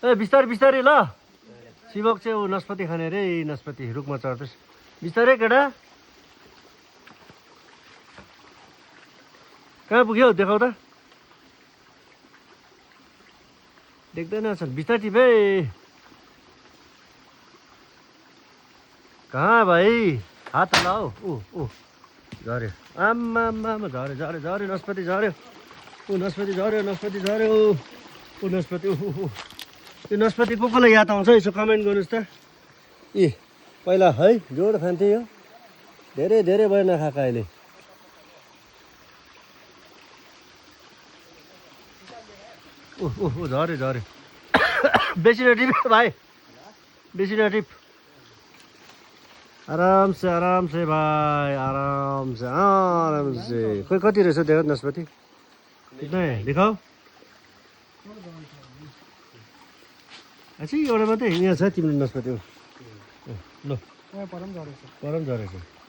ए बिस्तारै बिस्तारै ल शिवक चाहिँ ऊ नास्पाती खाने रे नास्पाती रुखमा चढ्दैछ बिस्तारै केटा कहाँ पुग्यो देखाउ त देख्दैन छ बिस्तारै टिपे कहाँ भाइ हात लाऊ ऊ झऱ्यो आम्मा झऱ्यो झऱ्यो झऱ्यो नास्पाती झऱ्यो ऊ नास्पाती झऱ्यो नास्पाती झऱ्यो ऊ नास्पाती त्यो नास्पाती कसलाई याद आउँछ यसो कमेन्ट गर्नुहोस् त ए पहिला है जोड खान्थेँ यो धेरै धेरै भयो नखाएको अहिले झऱ्यो झऱ्यो बेसी नटिप भाइ बेसी नटिप आराम से भाइ आराम से खोइ कति रहेछ देखा नास्पाती कितना है देखाऊ अच्छा एउटा मात्रै यहाँ छ तिम्रो नास्पाती ल पर पनि झरेछ